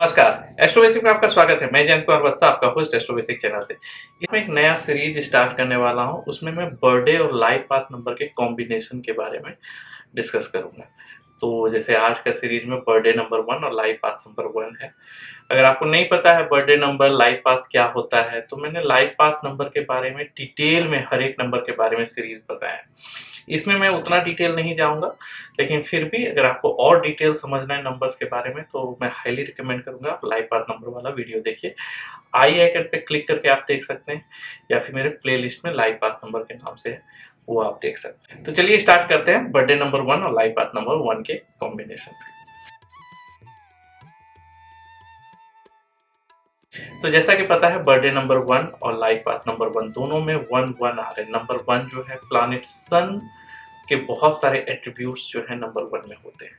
नमस्कार, एस्ट्रोबेसिक में आपका स्वागत है। मैं जयंत कुमार वत्सा, आपका होस्ट एस्ट्रोबेसिक चैनल से। इसमें एक नया सीरीज स्टार्ट करने वाला हूं। उसमें मैं बर्थडे और लाइफ पाथ नंबर के कॉम्बिनेशन के बारे में डिस्कस करूंगा। तो जैसे आज का सीरीज में बर्थडे नंबर 1 और लाइफ पाथ नंबर 1 है। अगर आपको नहीं पता है बर्थडे नंबर लाइफ पाथ क्या होता है, तो मैंने लाइफ पाथ नंबर के बारे में डिटेल में हर एक नंबर के बारे में सीरीज बताया है। इसमें मैं उतना डिटेल नहीं जाऊंगा, लेकिन फिर भी अगर आपको और डिटेल समझना है नंबर्स के बारे में तो मैं हाईली रिकमेंड करूंगा आप लाइफ पाथ नंबर वाला वीडियो देखिए। आई आइकन पे क्लिक करके आप देख सकते हैं, या फिर मेरे प्लेलिस्ट में लाइफ पाथ नंबर के नाम से है, वो आप देख सकते हैं। तो चलिए स्टार्ट करते हैं बर्थडे नंबर 1 और लाइफ पाथ नंबर 1 के कॉम्बिनेशन। तो जैसा कि पता है बर्थडे नंबर 1 और लाइफ पाथ नंबर 1 दोनों में 1 1 आ रहे हैं। नंबर 1 जो है प्लैनेट सन के बहुत सारे एट्रीब्यूट्स जो है नंबर 1 में होते हैं।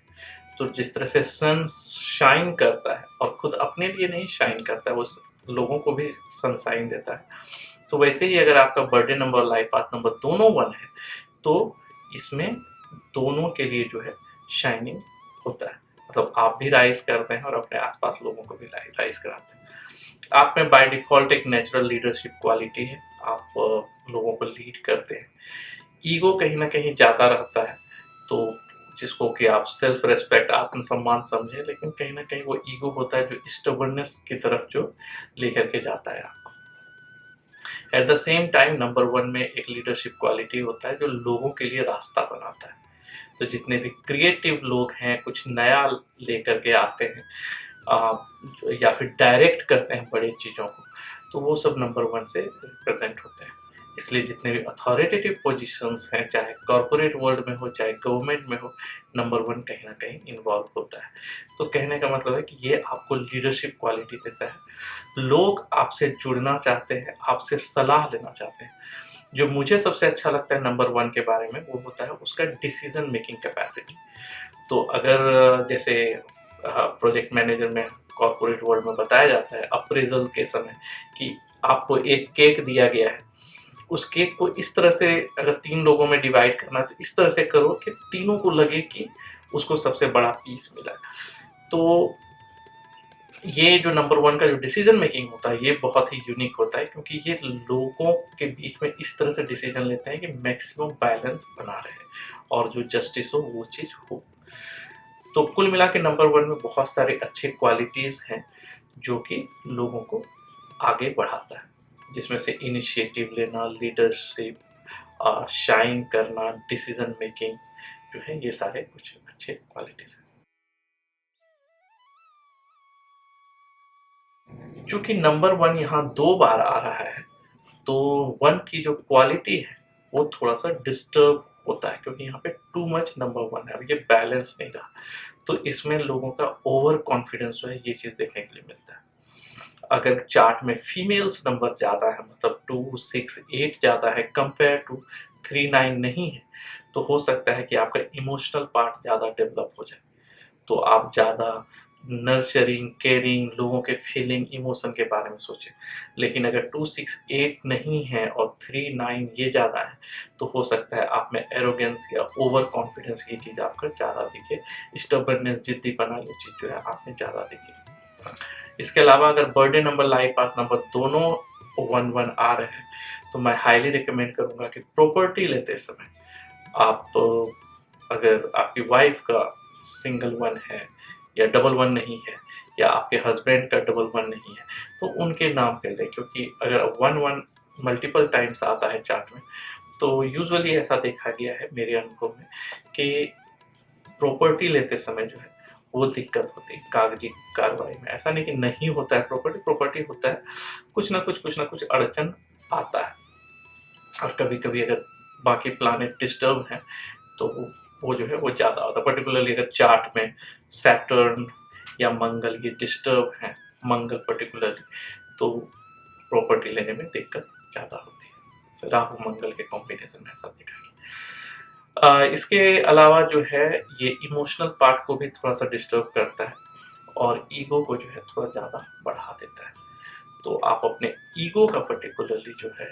तो जिस तरह से सन शाइन करता है और खुद अपने लिए नहीं शाइन करता है, वो लोगों को भी सनशाइन देता है। तो वैसे ही अगर आपका birthday number life path number दोनों 1 है, तो इसमें दोनों के लिए जो है शाइनिंग होता है। मतलब आप भी राइज करते हैं और अपने आसपास लोगों को भी राइज कराते हैं। आप में बाय डिफॉल्ट एक नेचुरल लीडरशिप क्वालिटी है। आप लोगों को लीड करते हैं। ईगो कहीं ना कहीं ज़्यादा रहता है, तो जिसको कि आप सेल्फ रेस्पेक्ट आत्मसम्मान समझे, लेकिन कहीं ना कहीं वो ईगो होता है जो स्टबर्ननेस की तरफ जो लेकर के जाता है आपको। At the same time number 1 में एक लीडरशिप क्वालिटी होता है जो लोगों के लिए रास्ता बनाता है। तो जितने भी क्रिएटिव लोग हैं, कुछ नया लेकर के आते हैं, या फिर डायरेक्ट करते हैं बड़ी चीज़ों को, तो वो सब नंबर 1 से रिप्रेजेंट होते हैं। इसलिए जितने भी अथॉरिटेटिव पोजीशंस हैं, चाहे कॉरपोरेट वर्ल्ड में हो चाहे गवर्नमेंट में हो, नंबर 1 कहीं ना कहीं इन्वॉल्व होता है। तो कहने का मतलब है कि ये आपको लीडरशिप क्वालिटी देता है। लोग आपसे जुड़ना चाहते हैं, आपसे सलाह लेना चाहते हैं। जो मुझे सबसे अच्छा लगता है नंबर 1 के बारे में, वो होता है उसका डिसीजन मेकिंग कैपेसिटी। तो अगर जैसे प्रोजेक्ट मैनेजर में कॉर्पोरेट वर्ल्ड में बताया जाता है अप्रेजल के समय कि आपको एक केक दिया गया है, उस केक को इस तरह से अगर 3 लोगों में डिवाइड करना है तो इस तरह से करो कि तीनों को लगे कि उसको सबसे बड़ा पीस मिला है। तो ये जो नंबर 1 का जो डिसीजन मेकिंग होता है, ये बहुत ही यूनिक होता है, क्योंकि ये लोगों के बीच में इस तरह से डिसीजन लेते हैं कि मैक्सिमम बैलेंस बना रहे और जो जस्टिस हो वो चीज़ हो। तो कुल मिला के नंबर 1 में बहुत सारे अच्छे क्वालिटीज़ हैं जो कि लोगों को आगे बढ़ाता है, जिसमें से इनिशिएटिव लेना, लीडरशिप, शाइन करना, डिसीजन मेकिंग जो है, ये सारे कुछ अच्छे क्वालिटीज़ हैं। चूँकि नंबर 1 यहाँ 2 बार आ रहा है, तो 1 की जो क्वालिटी है वो थोड़ा-सा डिस्टर्ब होता है, क्योंकि यहाँ पे टू मच नंबर 1 है, अब ये बैलेंस नहीं रहा। तो इसमें लोगों का ओवर कॉन्फिडेंस जो है, ये चीज़ देखने के लिए मिलता है। अगर चार्ट में फीमेल्स नंबर ज़्यादा है, मतलब 2, 6, 8 ज़्यादा है कंपेयर टू 3, 9 नहीं है, तो हो सकता है कि आपका इमोशनल पार्ट ज़्यादा डेवलप हो जाए। तो आप ज़्यादा नर्चरिंग, केयरिंग, लोगों के फीलिंग, इमोशन के बारे में सोचें। लेकिन अगर 2, 6, 8 नहीं है और 3, 9 ये ज़्यादा है, तो हो सकता है आप में एरोगेंस या ओवर कॉन्फिडेंस ये चीज़ आपका ज़्यादा दिखे। स्टबर्ननेस, जिद्दीपना, ये चीज़ जो है आप में ज़्यादा दिखे। इसके अलावा अगर birthday number, life path number दोनों 1 1 आ रहे हैं, तो मैं हाईली रिकमेंड करूँगा कि प्रॉपर्टी लेते समय आप, अगर आपकी वाइफ का सिंगल 1 है या डबल 1 नहीं है, या आपके हस्बैंड का डबल 1 नहीं है, तो उनके नाम पे लें। क्योंकि अगर 1 1 मल्टीपल टाइम्स आता है चार्ट में, तो यूजुअली ऐसा देखा गया है मेरे अनुभव में कि प्रॉपर्टी लेते समय जो है वो दिक्कत होती है कागजी कार्रवाई में। ऐसा नहीं कि नहीं होता है, प्रॉपर्टी प्रॉपर्टी होता है, कुछ ना कुछ अड़चन आता है। और कभी कभी अगर बाकी प्लानेट डिस्टर्ब हैं, तो वो जो है वो ज़्यादा होता है। पर्टिकुलरली अगर चार्ट में सैटर्न या मंगल ये डिस्टर्ब हैं, मंगल पर्टिकुलरली, तो प्रॉपर्टी लेने में दिक्कत ज़्यादा होती है। राहु मंगल के कॉम्बिनेशन में ऐसा देखा गया। इसके अलावा जो है ये इमोशनल पार्ट को भी थोड़ा सा डिस्टर्ब करता है और ईगो को जो है थोड़ा ज़्यादा बढ़ा देता है। तो आप अपने ईगो का पर्टिकुलरली जो है,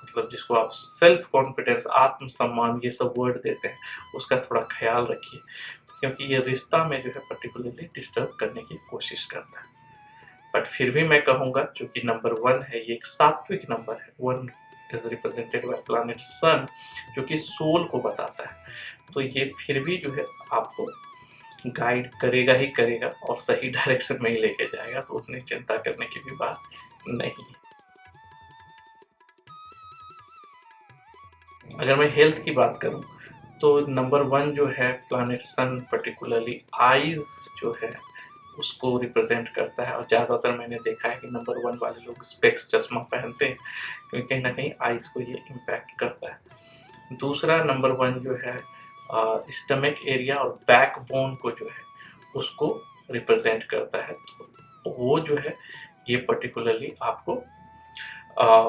मतलब जिसको आप सेल्फ कॉन्फिडेंस, आत्मसम्मान, ये सब वर्ड देते हैं, उसका थोड़ा ख्याल रखिए। क्योंकि ये रिश्ता में जो है पर्टिकुलरली डिस्टर्ब करने की कोशिश करता है। बट फिर भी मैं कहूँगा चूँकि नंबर 1 है, ये एक सात्विक नंबर है। 1 is represented by planet sun, जो कि सोल को बताता है। तो ये फिर भी जो है आपको गाइड करेगा ही करेगा और सही डायरेक्शन में ही लेके जाएगा, तो उतनी चिंता करने की भी बात नहीं है। अगर मैं हेल्थ की बात करूँ तो नंबर 1 जो है प्लैनेट सन पर्टिकुलरली आईज़ जो है उसको रिप्रेजेंट करता है, और ज़्यादातर मैंने देखा है कि नंबर 1 वाले लोग स्पेक्स चश्मा पहनते हैं, क्योंकि कहीं न कहीं आईज़ को ये इम्पैक्ट करता है। दूसरा नंबर 1 जो है स्टमक एरिया और बैकबोन को जो है उसको रिप्रेजेंट करता है। तो वो जो है ये पर्टिकुलरली आपको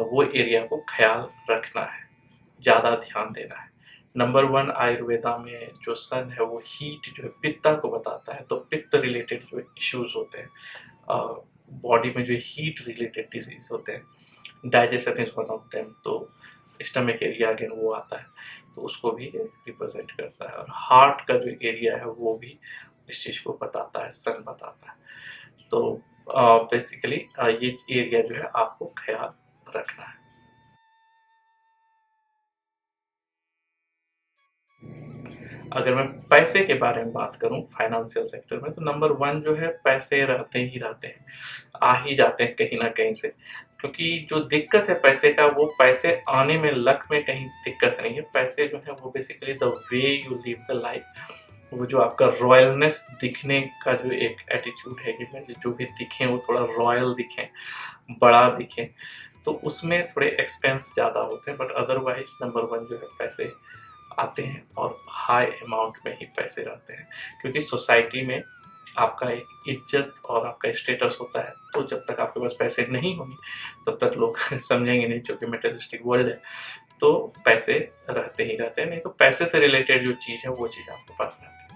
वो एरिया को ख्याल रखना है, ज़्यादा ध्यान देना है। नंबर 1 आयुर्वेदा में जो सन है वो हीट जो है पित्ता को बताता है, तो पित्त रिलेटेड जो इश्यूज़ होते हैं बॉडी में, जो हीट रिलेटेड डिजीज़ होते हैं, digestion is one of them. तो स्टमक एरिया अगेन वो आता है, तो उसको भी रिप्रेजेंट करता है। और हार्ट का जो एरिया है वो भी इस चीज़ को बताता है, सन बताता है। तो बेसिकली ये एरिया जो है आपको ख्याल रखना है। अगर मैं पैसे के बारे में बात करूं फाइनेंशियल सेक्टर में, तो नंबर 1 जो है पैसे रहते ही रहते हैं, आ ही जाते हैं कहीं ना कहीं से। क्योंकि जो दिक्कत है पैसे का, वो पैसे आने में, लक में कहीं दिक्कत नहीं है। पैसे जो है वो basically the way you live the life, वो जो आपका रॉयलनेस दिखने का जो एक एटीट्यूड है कि मैं जो भी दिखें वो थोड़ा रॉयल दिखें, बड़ा दिखें, तो उसमें थोड़े एक्सपेंस ज़्यादा होते हैं। बट अदरवाइज नंबर 1 जो है पैसे आते हैं, और हाई अमाउंट में ही पैसे रहते हैं, क्योंकि सोसाइटी में आपका एक इज्जत और आपका स्टेटस होता है। तो जब तक आपके पास पैसे नहीं होंगे तब तक लोग समझेंगे नहीं, जो कि मेटेरियलिस्टिक वर्ल्ड है। तो पैसे रहते ही रहते हैं, नहीं तो पैसे से रिलेटेड जो चीज़ है वो चीज़ आपके पास रहती है।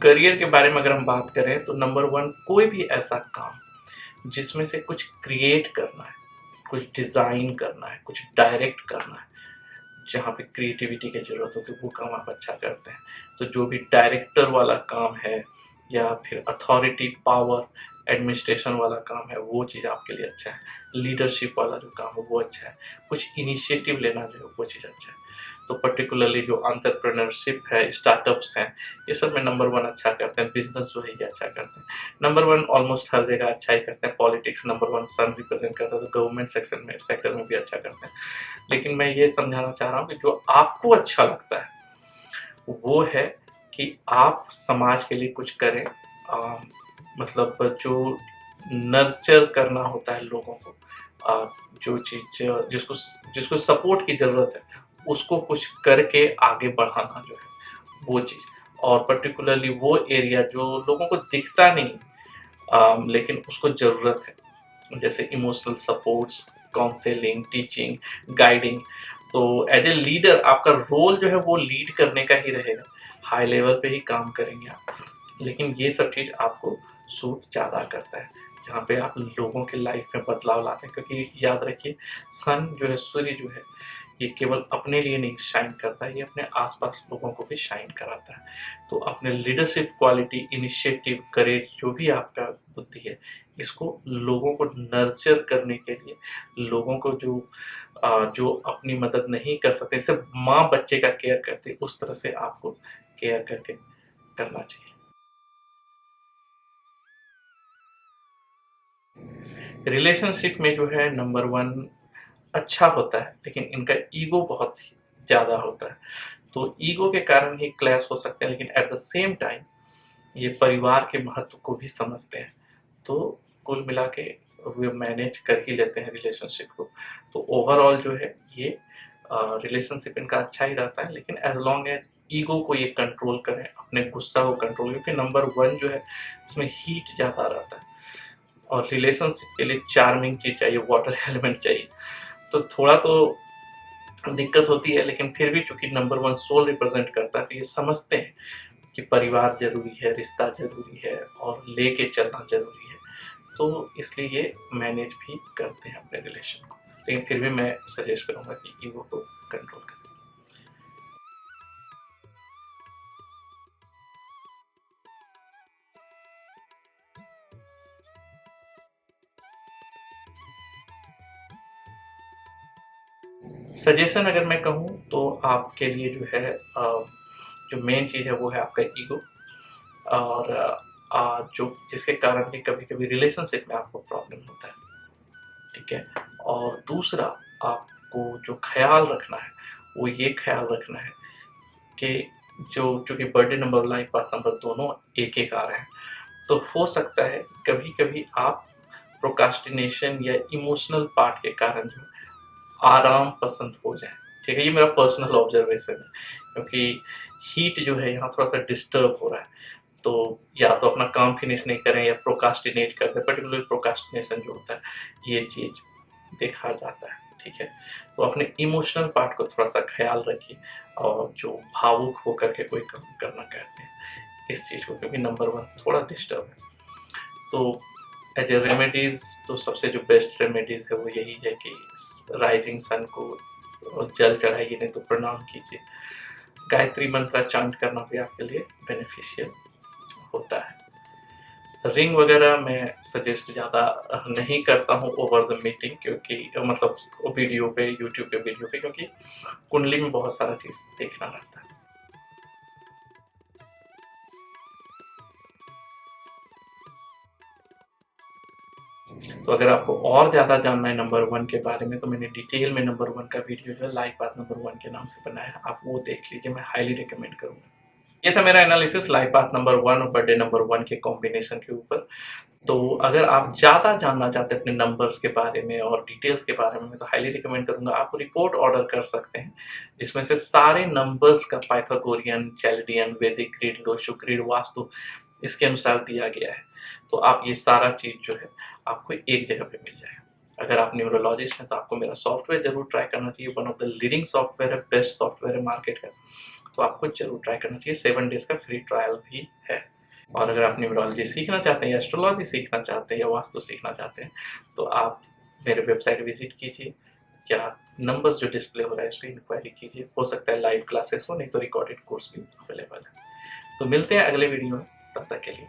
करियर के बारे में अगर हम बात करें तो नंबर 1 कोई भी ऐसा काम जिसमें से कुछ क्रिएट करना है, कुछ डिज़ाइन करना है, कुछ डायरेक्ट करना है, जहाँ पे क्रिएटिविटी की ज़रूरत होती है, वो काम आप अच्छा करते हैं। तो जो भी डायरेक्टर वाला काम है या फिर अथॉरिटी, पावर, एडमिनिस्ट्रेशन वाला काम है, वो चीज़ आपके लिए अच्छा है। लीडरशिप वाला जो काम है वो अच्छा है। कुछ इनिशिएटिव लेना जो है वो चीज़ अच्छा है। तो पर्टिकुलरली जो एंटरप्रेन्योरशिप है, स्टार्टअप्स हैं, ये सब में नंबर 1 अच्छा करते हैं। बिजनेस जो है ये अच्छा करते हैं। नंबर 1 ऑलमोस्ट हर जगह अच्छा ही करते हैं। पॉलिटिक्स नंबर 1 सन रिप्रेजेंट करता है, तो गवर्नमेंट सेक्टर में भी अच्छा करते हैं। लेकिन मैं ये समझाना चाह रहा हूँ कि जो आपको अच्छा लगता है वो है कि आप समाज के लिए कुछ करें। अ, मतलब जो नर्चर करना होता है लोगों को, जो चीज़ जिसको जिसको सपोर्ट की ज़रूरत है, उसको कुछ करके आगे बढ़ाना जो है वो चीज़। और पर्टिकुलरली वो एरिया जो लोगों को दिखता नहीं, लेकिन उसको ज़रूरत है, जैसे emotional supports, counselling, teaching, guiding. तो एज ए लीडर आपका रोल जो है वो लीड करने का ही रहेगा। हाई लेवल पे ही काम करेंगे आप, लेकिन ये सब चीज़ आपको सूट ज़्यादा करता है, जहाँ पे आप लोगों के लाइफ में बदलाव लाते हैं। क्योंकि याद रखिए, सन जो है, सूर्य जो है, ये केवल अपने लिए नहीं शाइन करता है, ये अपने आसपास लोगों को भी शाइन कराता है। तो अपने लीडरशिप क्वालिटी, इनिशिएटिव, करेज, जो भी आपका बुद्धि है, इसको लोगों को नर्चर करने के लिए, लोगों को जो अपनी मदद नहीं कर सकते, सिर्फ माँ बच्चे का केयर करती है, उस तरह से आपको केयर करके करना चाहिए। रिलेशनशिप में जो है नंबर 1 अच्छा होता है, लेकिन इनका ईगो बहुत ही ज़्यादा होता है। तो ईगो के कारण ही क्लैश हो सकते हैं, लेकिन एट द सेम टाइम ये परिवार के महत्व को भी समझते हैं। तो कुल मिला के वे मैनेज कर ही लेते हैं रिलेशनशिप को। तो ओवरऑल जो है ये रिलेशनशिप इनका अच्छा ही रहता है, लेकिन एज लॉन्ग एज ईगो को ये कंट्रोल करें, अपने गुस्सा को कंट्रोल, क्योंकि नंबर 1 जो है इसमें हीट ज़्यादा रहता है, और रिलेशनशिप के लिए चार्मिंग चीज़ चाहिए, वाटर एलिमेंट चाहिए। तो थोड़ा तो दिक्कत होती है, लेकिन फिर भी चूंकि नंबर 1 सोल रिप्रेजेंट करता है, तो ये समझते हैं कि परिवार ज़रूरी है, रिश्ता ज़रूरी है, और लेके चलना ज़रूरी है। तो इसलिए ये मैनेज भी करते हैं अपने रिलेशन को। लेकिन फिर भी मैं सजेस्ट करूँगा कि ईगो को कंट्रोल करें। सजेशन अगर मैं कहूँ तो आपके लिए जो है जो मेन चीज़ है वो है आपका ईगो, और जो जिसके कारण भी कभी-कभी रिलेशनशिप में आपको प्रॉब्लम होता है, ठीक है? और दूसरा आपको जो ख़्याल रखना है, वो ये ख़्याल रखना है कि चूँकि बर्थडे नंबर और लाइफ पाथ नंबर दोनों एक-एक आ रहे हैं, तो हो सकता है कभी-कभी आप प्रोक्रास्टिनेशन या इमोशनल पार्ट के कारण जो आराम पसंद हो जाए, ठीक है? ये मेरा पर्सनल ऑब्जर्वेशन है, क्योंकि हीट जो है यहाँ थोड़ा-सा डिस्टर्ब हो रहा है। तो या तो अपना काम फिनिश नहीं करें या प्रोक्रास्टिनेट करते हैं, पर्टिकुलरली प्रोक्रास्टिनेशन जो होता है, ये चीज़ देखा जाता है, ठीक है? तो अपने इमोशनल पार्ट को थोड़ा-सा ख़्याल रखिए, और जो भावुक होकर के कोई काम करना कहते हैं, इस चीज़ को, क्योंकि नंबर 1 थोड़ा डिस्टर्ब है। तो एज ए रेमेडीज, तो सबसे जो बेस्ट रेमेडीज है वो यही है कि राइजिंग सन को जल चढ़ाइए, नहीं तो प्रणाम कीजिए। गायत्री मंत्र चांट करना भी आपके लिए बेनिफिशियल होता है। रिंग वगैरह मैं सजेस्ट ज़्यादा नहीं करता हूँ ओवर द मीटिंग, क्योंकि मतलब वीडियो पे, यूट्यूब पे वीडियो पे, क्योंकि कुंडली में बहुत सारा चीज़ देखना रहता है। तो अगर आपको और ज़्यादा जानना है नंबर 1 के बारे में, तो मैंने डिटेल में नंबर 1 का वीडियो जो है लाइफ पाथ नंबर 1 के नाम से बनाया है, आप वो देख लीजिए, मैं हाईली रिकमेंड करूँगा। ये था मेरा एनालिसिस लाइफ पाथ नंबर 1 और बर्थडे नंबर 1 के कॉम्बिनेशन के ऊपर। तो अगर आप ज़्यादा जानना चाहते हैं अपने नंबर्स के बारे में और डिटेल्स के बारे में, तो हाईली रिकमेंड करूँगा, आप रिपोर्ट ऑर्डर कर सकते हैं, जिसमें से सारे नंबर्स का पाइथागोरियन, चैल्डियन, वैदिक ग्रिड, लोशु ग्रिड, वास्तु इसके अनुसार दिया गया है। तो आप ये सारा चीज़ जो है आपको एक जगह पे मिल जाएगा। अगर आप न्यूरोलॉजिस्ट हैं तो आपको मेरा सॉफ्टवेयर ज़रूर ट्राई करना चाहिए, one of the leading software है, बेस्ट सॉफ्टवेयर है मार्केट का, तो आपको ज़रूर ट्राई करना चाहिए। 7 डेज़ का फ्री ट्रायल भी है। और अगर आप न्यूमरोलॉजी सीखना चाहते हैं या एस्ट्रोलॉजी सीखना चाहते हैं या वास्तु सीखना चाहते हैं, तो आप मेरे वेबसाइट विजिट कीजिए, या नंबर्स जो डिस्प्ले हो रहा है इस पर इंक्वायरी कीजिए। हो सकता है लाइव क्लासेस हो, नहीं तो रिकॉर्डेड कोर्स भी अवेलेबल है। तो मिलते हैं अगले वीडियो में, तब तक के लिए